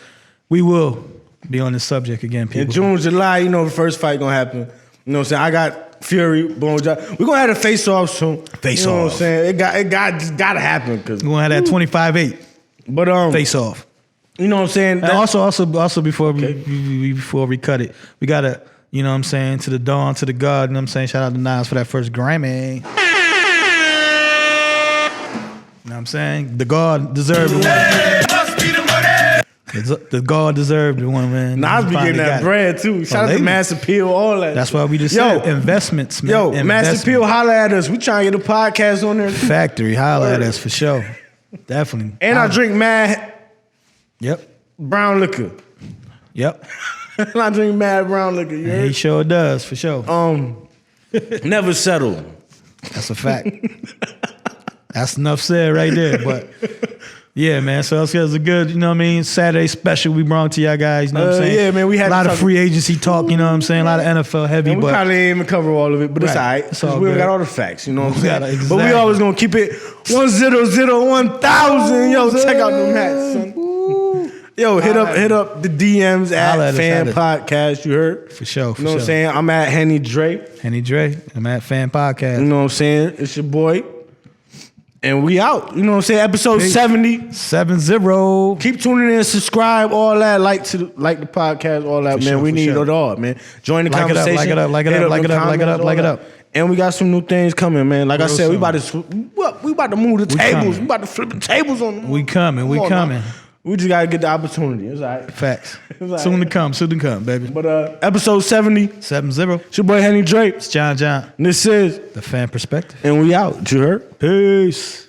we will be on this subject again, In people. June, July, the first fight gonna happen. You know what I'm saying? I got Fury, Bone Josh. We're gonna have a face-off soon. Face You know what off. I'm saying? Just gotta happen. We're gonna have that 25-8 But face off. you know what I'm saying? And also before we cut it, we gotta, you know what I'm saying, to the dawn, to the God, you know what I'm saying, shout out to Nas for that first Grammy. You know what I'm saying? The God deserved the one. Must be the money. The God deserved the one, man. Nas be Finally getting that got it. bread too. Shout out they to be- Mass Appeal, all that. That's why we just Yo. said investments, man. Yo, Mass Investment. Appeal, holla at us. We trying to get a podcast on there too. Factory, holla at us for sure. Definitely. And I drink mad Yep. brown liquor. Yep. And I drink mad brown liquor. You He heard? sure does, for sure. Never settle. That's a fact. That's enough said right there. But yeah, man. So it was a good, you know what I mean, Saturday special we brought to y'all guys. You know what I'm saying? Yeah, man, we had a lot to of talk- free agency talk. You know what I'm saying? A lot of NFL heavy, And we but probably ain't even cover all of it, but it's Right. all right. It's 'cause all we don't good. got all the facts, you know what I'm We saying? got it, But we exactly. always gonna keep it 1001000. Yo, check out them hats, son. Yo, hit up the DMs Holla at at us, Fan holla at Podcast. You heard? for sure. For You know what I'm sure. saying? I'm at Henny Dre. Henny Dre, I'm at Fan Podcast. You know what I'm saying? It's your boy. And we out. You know what I'm saying? Episode Peace. 70. 7-0. Keep tuning in, subscribe, all that. Like the podcast, all that, For man. sure, we for need sure. it all, man. Join the Like it up, conversation. like it up, like it Hit up, like them it up, like it comments, up, all like it that. up. And we got some new things coming, man. Like I Real said, we soon. about to move the tables on them. We coming. We about to flip the tables on them. We coming. We Come on, coming. man. We just gotta get the opportunity. It's all right. Facts. all right. Soon to come, baby. But episode 70, 7-0. it's your boy Henny Drake. It's John. And this is The Fan Perspective. And we out. You heard? Peace.